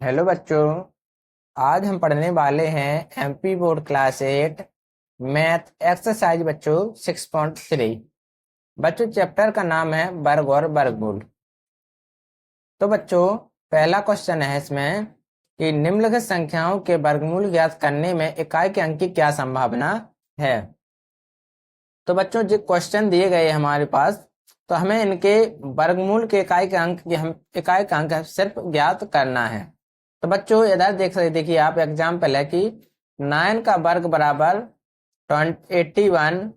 Hello बच्चों। आज हम पढ़ने वाले हैं MP board class 8 math exercise बच्चों 6.3। बच्चों चैप्टर का नाम है वर्ग और वर्गमूल। तो बच्चों पहला क्वेश्चन है इसमें कि निम्नलिखित संख्याओं के वर्गमूल ज्ञात करने में इकाई के अंक की क्या संभावना है। तो बच्चों जो क्वेश्चन दिए गए हमारे पास, तो हमें इनके वर्गमूल के इकाई का अंक सिर्फ ज्ञात करना है। तो बच्चों इधर देखिए आप एग्जाम्पल है कि 9 का वर्ग बराबर 81।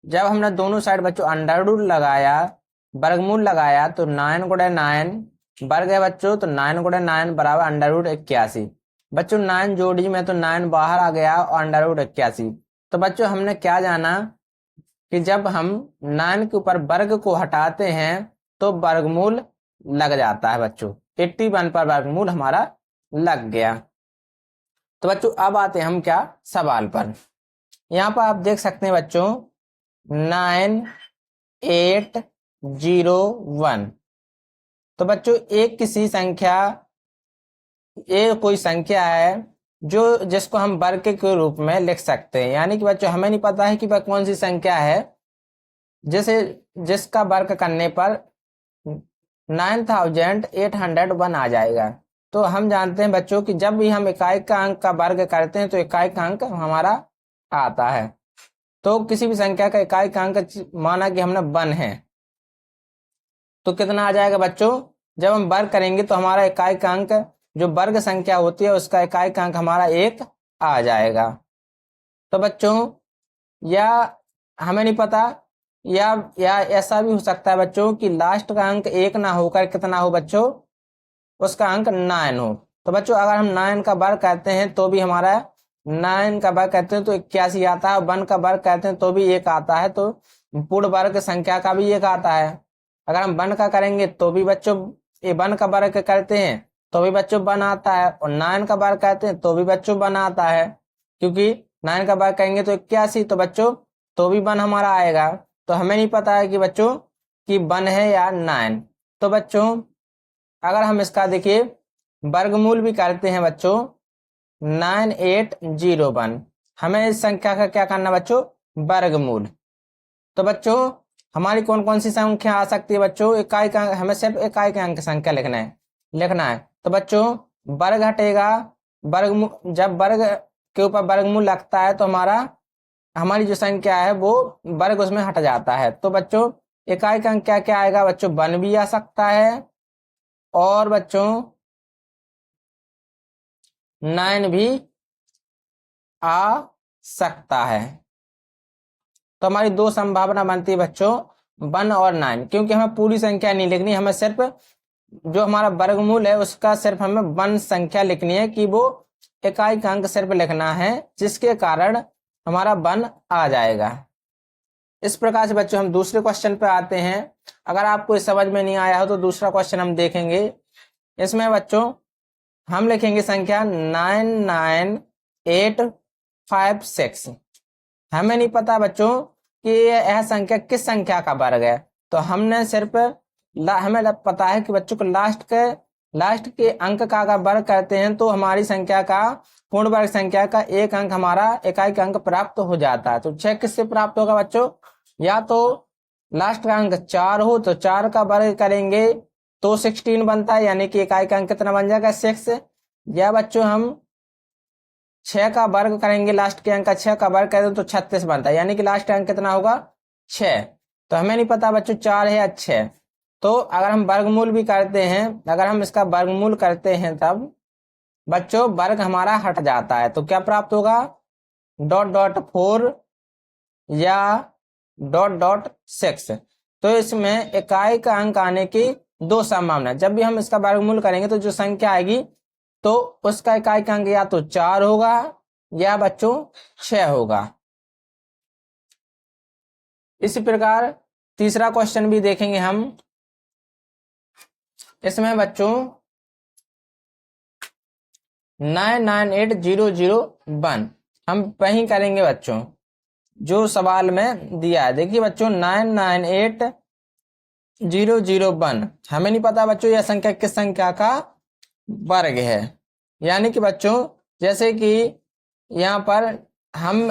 जब हमने दोनों साइड बच्चों अंडर रूट लगाया, वर्गमूल लगाया, तो 9 गुणे 9 वर्ग है बच्चों, तो 9 गुणे 9 बराबर अंडर रूट 81। बच्चों 9 जोड़ी में तो 9 बाहर आ गया और अंडर रूट 81। तो बच्चों हमने क्या जाना कि जब हम 9 के ऊपर वर्ग को हटाते हैं तो वर्गमूल लग जाता है बच्चों। 81 पर वर्गमूल हमारा लग गया। तो बच्चों अब आते हैं हम क्या सवाल पर। यहाँ पर आप देख सकते हैं बच्चों 9801। तो बच्चों एक किसी संख्या, ये कोई संख्या है जो जिसको हम वर्ग के रूप में लिख सकते हैं। यानी कि बच्चों हमें नहीं पता है कि वह कौन सी संख्या है जैसे जिसका वर्ग करने पर 9801 आ जाएगा। तो हम जानते हैं बच्चों कि जब भी हम इकाई का अंक का वर्ग करते हैं तो इकाई का अंक हमारा आता है। तो किसी भी संख्या का इकाई का अंक माना कि हमने 1 है, तो कितना आ जाएगा बच्चों। जब हम वर्ग करेंगे तो हमारा इकाई का अंक, जो वर्ग संख्या होती है उसका इकाई का अंक हमारा 1 आ जाएगा। तो बच्चों या हमें नहीं पता, या ऐसा भी हो सकता है बच्चों कि लास्ट का अंक 1 ना होकर कितना हो बच्चों, उसका अंक 9 हो। तो बच्चों अगर हम 9 का वर्ग करते हैं तो भी हमारा 9 का वर्ग करते हैं तो 81 आता है, 1 का वर्ग करते हैं तो भी 1 आता है, तो पूर्ण वर्ग संख्या का भी 1 आता है। अगर हम 1 का करेंगे तो भी बच्चों, ये 1 का वर्ग करते हैं तो भी बच्चों 1 आता है, और 9 का वर्ग करते हैं तो भी बच्चों 1 आता है, क्योंकि 9 का वर्ग करेंगे तो 81, तो बच्चों तो भी 1 हमारा आएगा। तो हमें नहीं पता है कि बच्चों कि 1 है या 9। तो बच्चों अगर हम इसका देखिए वर्गमूल भी करते हैं बच्चों 9801, हमें इस संख्या का क्या करना बच्चों, वर्गमूल। तो बच्चों हमारी कौन कौन सी संख्या आ सकती है बच्चों, इकाई का, हमें सिर्फ इकाई का अंक संख्या लिखना है। तो बच्चों वर्ग हटेगा, वर्गमूल, जब वर्ग के ऊपर वर्गमूल लगता है तो हमारी जो संख्या है वो वर्ग उसमें हट जाता है। तो बच्चों इकाई का अंक क्या क्या आएगा बच्चों, 1 भी आ सकता है और बच्चों 9 भी आ सकता है। तो हमारी दो संभावना बनती है बच्चों 1 और 9, क्योंकि हमें पूरी संख्या नहीं लिखनी, हमें सिर्फ जो हमारा वर्गमूल है उसका सिर्फ हमें 1 संख्या लिखनी है, कि वो इकाई का अंक सिर्फ लिखना है, जिसके कारण हमारा 1 आ जाएगा। इस प्रकार से बच्चों हम दूसरे क्वेश्चन पे आते हैं। अगर आपको इस समझ में नहीं आया हो तो दूसरा क्वेश्चन हम देखेंगे। इसमें बच्चों हम लिखेंगे संख्या 99856। हमें नहीं पता बच्चों कि यह संख्या किस संख्या का वर्ग है, तो हमने सिर्फ हमें पता है कि बच्चों को लास्ट के अंक का अगर वर्ग करते हैं तो हमारी संख्या का, पूर्ण वर्ग संख्या का एक अंक हमारा इकाई का अंक प्राप्त हो जाता है। तो 6 किससे प्राप्त होगा बच्चों, या तो लास्ट का अंक 4 हो तो 4 का वर्ग करेंगे तो 16 बनता है, यानी कि इकाई का अंक कितना बन जाएगा 6। या बच्चों हम 6 का वर्ग करेंगे, लास्ट के अंक का 6 का वर्ग करें तो 36 बनता है, यानी कि लास्ट अंक कितना होगा 6। तो हमें नहीं पता बच्चों 4 है या 6। तो अगर हम वर्गमूल भी करते हैं, अगर हम इसका वर्गमूल करते हैं तब बच्चों वर्ग हमारा हट जाता है, तो क्या प्राप्त होगा, डॉट डॉट 4 या डॉट डॉट 6। तो इसमें इकाई का अंक आने की दो संभावना, जब भी हम इसका वर्गमूल करेंगे तो जो संख्या आएगी तो उसका इकाई का अंक या तो 4 होगा या बच्चों 6 होगा। इसी प्रकार तीसरा क्वेश्चन भी देखेंगे हम। इसमें बच्चों 998001 हम वही करेंगे बच्चों जो सवाल में दिया है। देखिए बच्चों 998001, हमें नहीं पता बच्चों यह संख्या किस संख्या का वर्ग है। यानी कि बच्चों जैसे कि यहाँ पर हम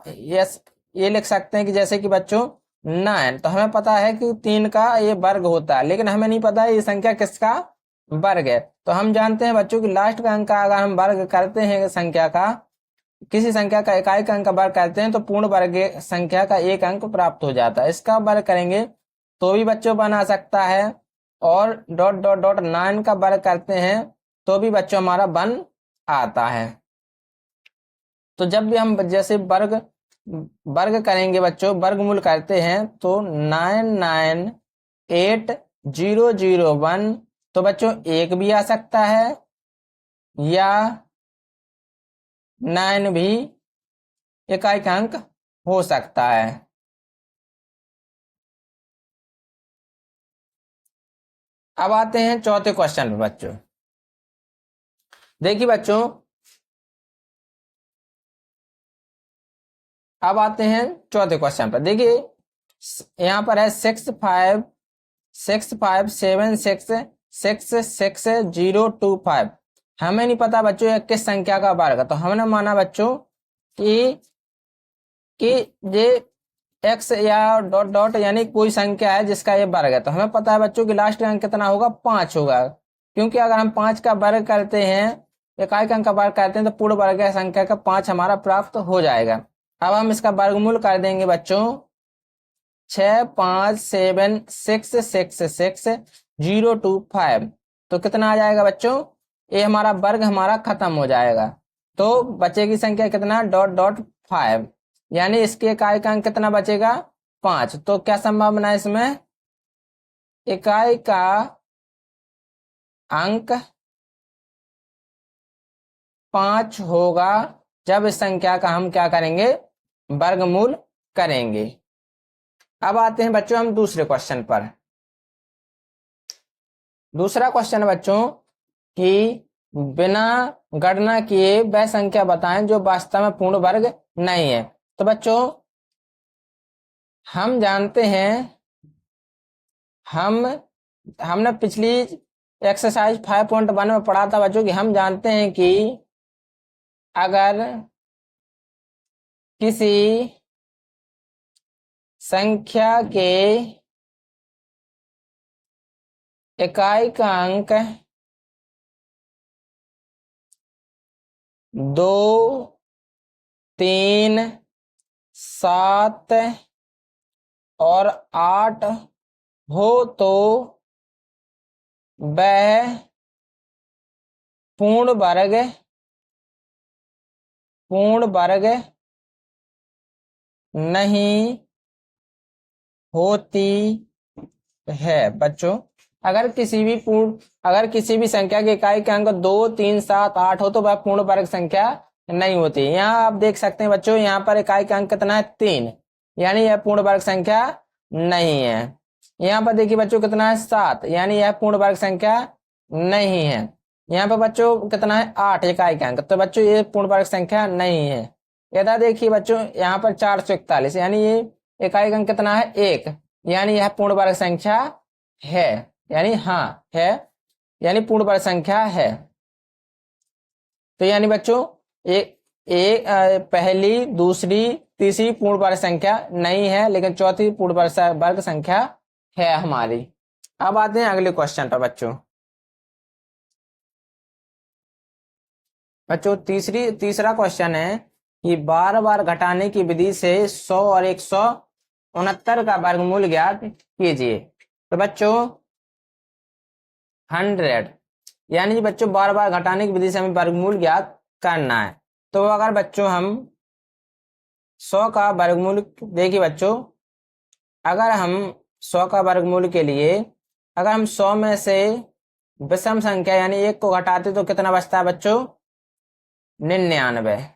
ये लिख सकते हैं कि जैसे कि बच्चों 9, तो हमें पता है कि 3 का ये वर्ग होता है, लेकिन हमें नहीं पता है ये संख्या किसका वर्ग है। तो हम जानते हैं बच्चों कि लास्ट का अंक का अगर हम वर्ग करते हैं संख्या का, किसी संख्या का इकाई का अंक वर्ग करते हैं तो पूर्ण वर्ग संख्या का एक अंक प्राप्त हो जाता है। इसका वर्ग करेंगे तो भी बच्चों बना सकता है, और डॉट डॉट डॉट 9 का वर्ग करते हैं तो भी बच्चों हमारा बन आता है। तो जब भी हम जैसे वर्ग वर्ग करेंगे बच्चों, वर्गमूल करते हैं तो 998001, तो बच्चों एक भी आ सकता है या 9 भी इकाई का अंक हो सकता है। अब आते हैं चौथे क्वेश्चन पे बच्चों। देखिए बच्चों, अब आते हैं चौथे क्वेश्चन पर। देखिए यहाँ पर है 656576666025। हमें नहीं पता बच्चों ये किस संख्या का वर्ग है, तो हमने माना बच्चों कि ये x या डॉट डॉट यानी कोई संख्या है जिसका ये वर्ग है। तो हमें पता है बच्चों कि लास्ट अंक कितना होगा, 5 होगा, क्योंकि अगर हम 5 का वर्ग करते हैं, इकाई का अंक का वर्ग करते हैं, तो पूर्ण वर्ग संख्या का 5 हमारा प्राप्त हो जाएगा। अब हम इसका वर्गमूल कर देंगे बच्चों 6576666025, तो कितना आ जाएगा बच्चों, ये हमारा वर्ग हमारा खत्म हो जाएगा। तो बचेगी संख्या कितना, डॉट डॉट 5, यानी इसके इकाई का अंक कितना बचेगा, 5। तो क्या संभावना है इसमें, इकाई का अंक 5 होगा जब इस संख्या का हम क्या करेंगे, वर्गमूल करेंगे। अब आते हैं बच्चों हम दूसरे क्वेश्चन पर। दूसरा क्वेश्चन बच्चों कि बिना गणना किए वह संख्या बताएं जो वास्तव में पूर्ण वर्ग नहीं है। तो बच्चों हम जानते हैं, हमने पिछली एक्सरसाइज 5.1 में पढ़ा था बच्चों कि हम जानते हैं कि अगर किसी संख्या के इकाई का अंक 2, 3, 7 और 8 हो तो वह पूर्ण वर्ग नहीं होती है। बच्चों अगर किसी भी संख्या के इकाई के अंक 2, 3, 7, 8 हो तो वह पूर्ण वर्ग संख्या नहीं होती। यहाँ आप देख सकते हैं बच्चों, यहाँ पर इकाई का अंक कितना है, 3, यानी यह पूर्ण वर्ग संख्या नहीं है। यहाँ पर देखिए बच्चों कितना है, 7, यानी यह पूर्ण वर्ग संख्या नहीं है। यहाँ पर बच्चों कितना है, 8 इकाई का अंक, तो बच्चों ये पूर्ण वर्ग संख्या नहीं है। इधर देखिए बच्चों यहाँ पर 441, यानी ये इकाई का अंक कितना है, 1, यानी यह पूर्ण वर्ग संख्या है, यानी हाँ है, यानी पूर्ण वर्ग संख्या है। तो यानी बच्चों पहली, दूसरी, तीसरी पूर्ण वर्ग संख्या नहीं है, लेकिन चौथी पूर्ण वर्ग संख्या है हमारी। अब आते हैं अगले क्वेश्चन पर बच्चों। तीसरा क्वेश्चन है कि बार बार घटाने की विधि से 100 और 169 का वर्गमूल ज्ञात कीजिए। तो बच्चों 100, यानी बच्चों बार बार घटाने की विधि से हमें वर्गमूल ज्ञात करना है। तो अगर बच्चों हम 100 का वर्गमूल, देखिए बच्चों अगर हम 100 का वर्गमूल के लिए अगर हम 100 में से विषम संख्या यानी 1 को घटाते तो कितना बचता है बच्चों, 99।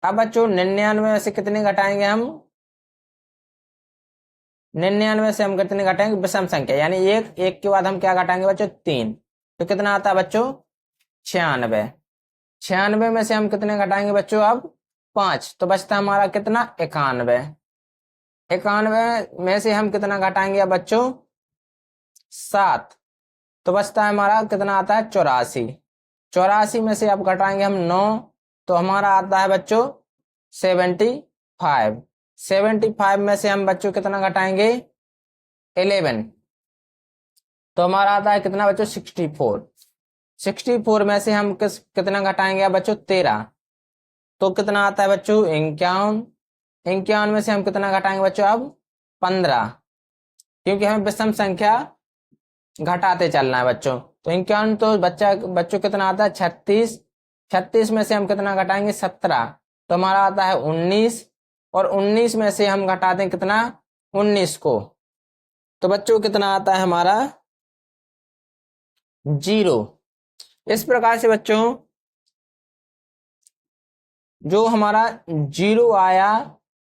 अब बच्चों 99 में से कितने घटाएंगे हम, 99 से हम कितने घटाएंगे, विषम संख्या यानी 1 के बाद हम क्या घटाएंगे बच्चों, 3, तो कितना आता है बच्चों, 96। 96 में से हम कितने घटाएंगे बच्चों, अब 5, तो बचता हमारा कितना, 91। 91 में से हम कितना घटाएंगे अब बच्चों, 7, तो बचता है हमारा कितना आता है 84। 84 में से अब घटाएंगे हम 9, तो हमारा आता है बच्चों 75। 75 में से हम बच्चों कितना घटाएंगे 11, तो हमारा आता है कितना बच्चों 64। 64 में से हम कितना घटाएंगे बच्चों 13, तो कितना आता है बच्चों 51। 51 में से हम कितना घटाएंगे बच्चों अब 15, क्योंकि हमें विषम संख्या घटाते चलना है बच्चों। तो 51 तो बच्चों कितना आता है 36। 36 में से हम कितना घटाएंगे 17, तो हमारा आता है 19, और 19 में से हम घटाते हैं कितना 19 को, तो बच्चों कितना आता है हमारा 0। इस प्रकार से बच्चों जो हमारा 0 आया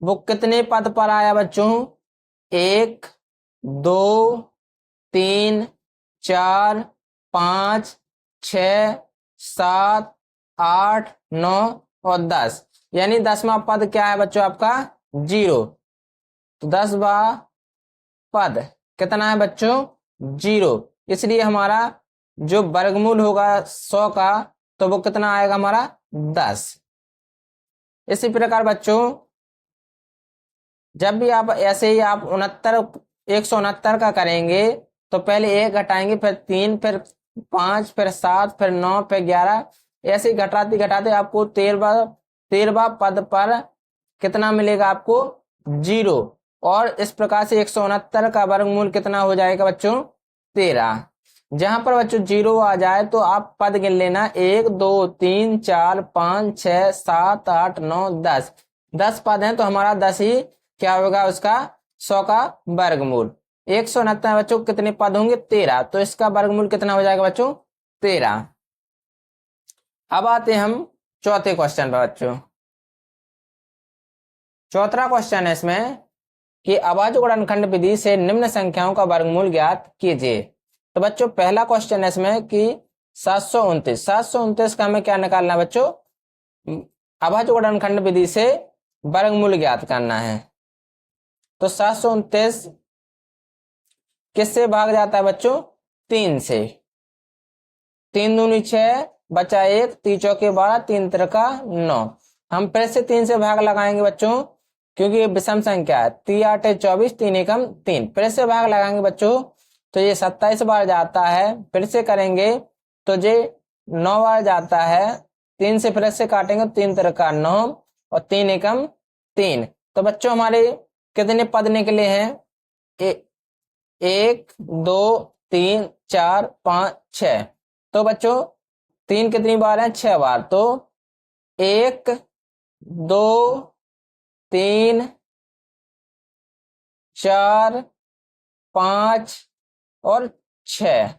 वो कितने पद पर आया बच्चों 1 2 3 4 5 6 7 8 9 और 10, यानी 10वां पद क्या है बच्चों आपका 0। तो 10वां पद कितना है बच्चों 0, इसलिए हमारा जो वर्गमूल होगा 100 का तो वो कितना आएगा हमारा 10। इसी प्रकार बच्चों जब भी आप ऐसे ही आप 169 का करेंगे तो पहले 1 घटाएंगे, फिर 3, फिर 5, फिर 7, फिर 9, फिर 11, ऐसे ही घटाते घटाते आपको 13वां पद पर कितना मिलेगा आपको 0। और इस प्रकार से 169 का वर्गमूल कितना हो जाएगा बच्चों 13। जहां पर बच्चों 0 आ जाए तो आप पद गिन लेना 1 2 3 4 5 6 7 8 9 10। 10 पद हैं तो हमारा 10 ही क्या होगा उसका 100 का वर्गमूल। 169 बच्चों कितने पद होंगे 13, तो इसका वर्गमूल कितना हो जाएगा बच्चों 13। अब आते हम चौथे क्वेश्चन पर बच्चों। चौथा क्वेश्चन है इसमें कि अभाज्य गुणनखंड विधि से निम्न संख्याओं का वर्गमूल ज्ञात कीजिए। तो बच्चों पहला क्वेश्चन है इसमें कि 729 का हमें क्या निकालना है बच्चों अभाज्य गुणनखंड विधि से वर्गमूल ज्ञात करना है। तो 729 किससे भाग जाता है बच्चों 3 से। 3 दूनी 6 बचा 1, 3 चौके 12, 3 तिरका 9। हम फिर से 3 से भाग लगाएंगे बच्चों क्योंकि ये विषम संख्या है। 3 8 24, 3 एकम 3, फिर से भाग लगाएंगे बच्चों तो ये 27 बार जाता है। फिर से करेंगे तो ये 9 बार जाता है। 3 से फिर से काटेंगे 3 तिरका 9 और 3 एकम 3। तो बच्चों हमारे कितने पद निकले हैं 1 2 3 4 5 6। तो बच्चों 3 कितनी बार है 6 बार। तो 1 2 3 4 5 और 6।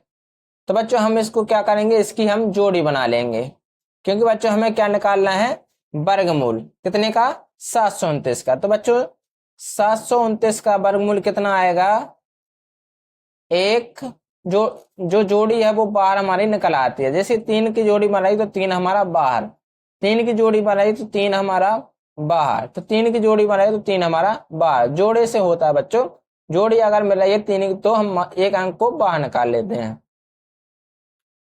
तो बच्चों हम इसको क्या करेंगे इसकी हम जोड़ी बना लेंगे क्योंकि बच्चों हमें क्या निकालना है वर्गमूल कितने का 729 का। तो बच्चों 729 का वर्गमूल कितना आएगा एक जो जोड़ी है वो बाहर हमारी निकल आती है। जैसे 3 की जोड़ी बनाई तो 3 हमारा बाहर, 3 की जोड़ी बनाई तो 3 हमारा बाहर, तो 3 की जोड़ी बनाई तो 3 हमारा बाहर। जोड़े से होता है बच्चों, जोड़ी अगर मिल रही है 3 की तो हम एक अंक को बाहर निकाल लेते हैं।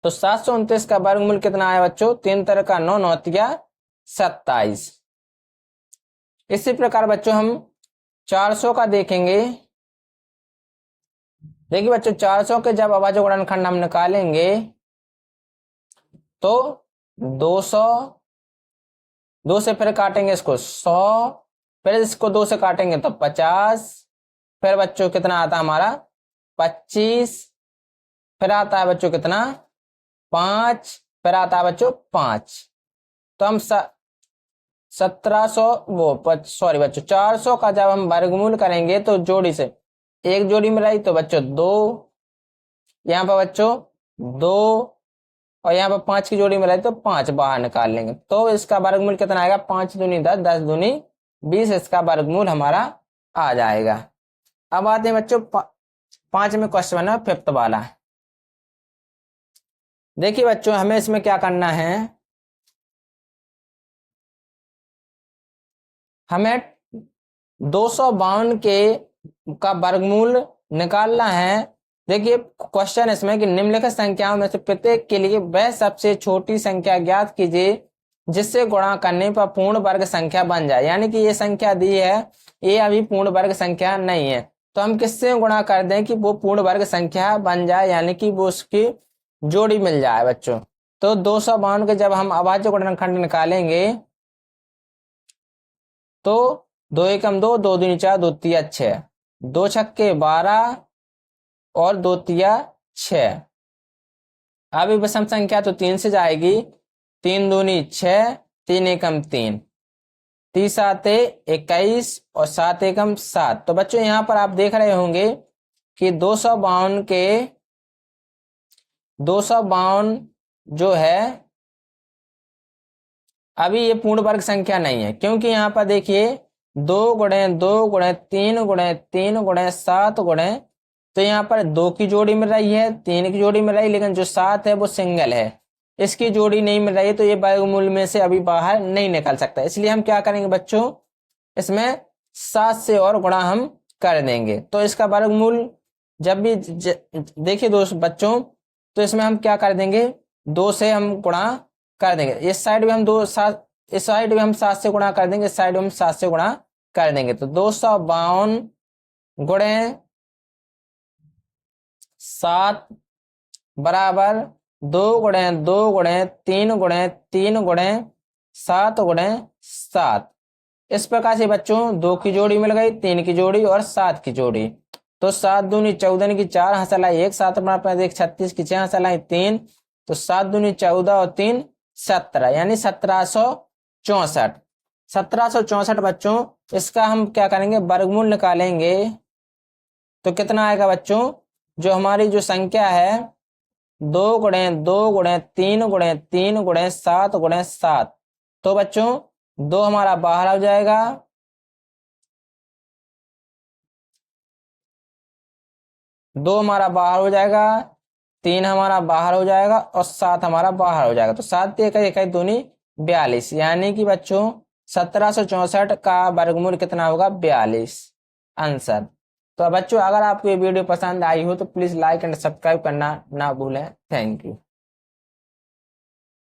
तो 729 का वर्गमूल कितना आया बच्चों 3 तरह का 9 9 27। इसी प्रकार बच्चों हम 400 का देखेंगे। देखिए बच्चों 400 के जब अभाज्य गुणनखंड हम निकालेंगे तो 200, 2 से फिर काटेंगे इसको 100, फिर इसको 2 से काटेंगे तो 50, फिर बच्चों कितना आता है हमारा 25, फिर आता है बच्चों कितना 5, फिर आता है बच्चों 5। तो हम 1700 सॉरी बच्चों 400 का जब हम वर्गमूल करेंगे तो जोड़ी से एक जोड़ी मिलाई तो बच्चों 2, यहाँ पर बच्चों 2 और यहाँ पर 5 की जोड़ी मिलाई तो 5 बाहर निकाल लेंगे। तो इसका वर्गमूल कितना आएगा 5 दूनी 10, 10 दूनी 20, इसका वर्गमूल हमारा आ जाएगा। अब आते हैं बच्चों 5वें क्वेश्चन है 5th वाला। देखिए बच्चों हमें इसमें क्या करना है, हमें 252 का वर्गमूल निकालना है देखिए क्वेश्चन इसमें कि निम्नलिखित संख्याओं में से प्रत्येक के लिए वह सबसे छोटी संख्या ज्ञात कीजिए जिससे गुणा करने पर पूर्ण वर्ग संख्या बन जाए। यानी कि ये संख्या दी है, ये अभी पूर्ण वर्ग संख्या नहीं है, तो हम किससे गुणा कर दें कि वो पूर्ण वर्ग संख्या बन जाए, यानी कि वो उसकी जोड़ी मिल जाए बच्चों। तो 252 के जब हम अभाज्य गुणनखंड निकालेंगे तो 2 एकम 2, 2 दूनी 4, 2 तिया 6, 2 छक्के 12 और 2 तिया 6। अब विषम संख्या तो 3 से जाएगी, 3 दूनी 6, 3 एकम 3, 3 साते 21 और 7 एकम 7। तो बच्चों यहाँ पर आप देख रहे होंगे कि 252 जो है अभी ये पूर्ण वर्ग संख्या नहीं है, क्योंकि यहाँ पर देखिए 2 गुणे 2 गुणे 3 गुणे 3 गुणे 7 गुणे, तो यहाँ पर 2 की जोड़ी मिल रही है, 3 की जोड़ी मिल रही है, लेकिन जो 7 है वो सिंगल है, इसकी जोड़ी नहीं मिल रही है, तो ये वर्गमूल में से अभी बाहर नहीं निकल सकता। इसलिए हम क्या करेंगे बच्चों, इसमें 7 से और गुणा हम कर देंगे। तो इसका वर्गमूल जब भी देखिए दोस्त बच्चों, तो इसमें हम क्या कर देंगे, 2 से हम गुणा कर देंगे। इस साइड में हम 7, इस साइड में हम 7 से गुणा कर देंगे, इस साइड में हम 7 से गुणा कर देंगे। तो 252 गुणे 7 बराबर 2 गुणे 2 गुणे 3 गुणे 3 गुणे 7 गुणे 7। इस प्रकार से बच्चों 2 की जोड़ी मिल गई, 3 की जोड़ी और 7 की जोड़ी। तो 7 दूनी 14 की 4 हंसला 1, 7 1 36 की 6 हंसला 3, तो 7 दूनी 14 और 3 17, यानी 1764। 1764 बच्चों, इसका हम क्या करेंगे, वर्गमूल निकालेंगे तो कितना आएगा बच्चों, जो हमारी जो संख्या है 2 गुणे 2 गुणे 3 गुणे 3 गुणे 7 गुणे 7, तो बच्चों 2 हमारा बाहर आ जाएगा, 2 हमारा बाहर हो जाएगा, 3 हमारा बाहर हो जाएगा और 7 हमारा बाहर हो जाएगा। तो 7 एक दूनी 42, यानी कि बच्चों 1764 का वर्गमूल कितना होगा, 42 आंसर। तो बच्चों अगर आपको ये वीडियो पसंद आई हो तो प्लीज लाइक एंड सब्सक्राइब करना ना भूलें। Thank you.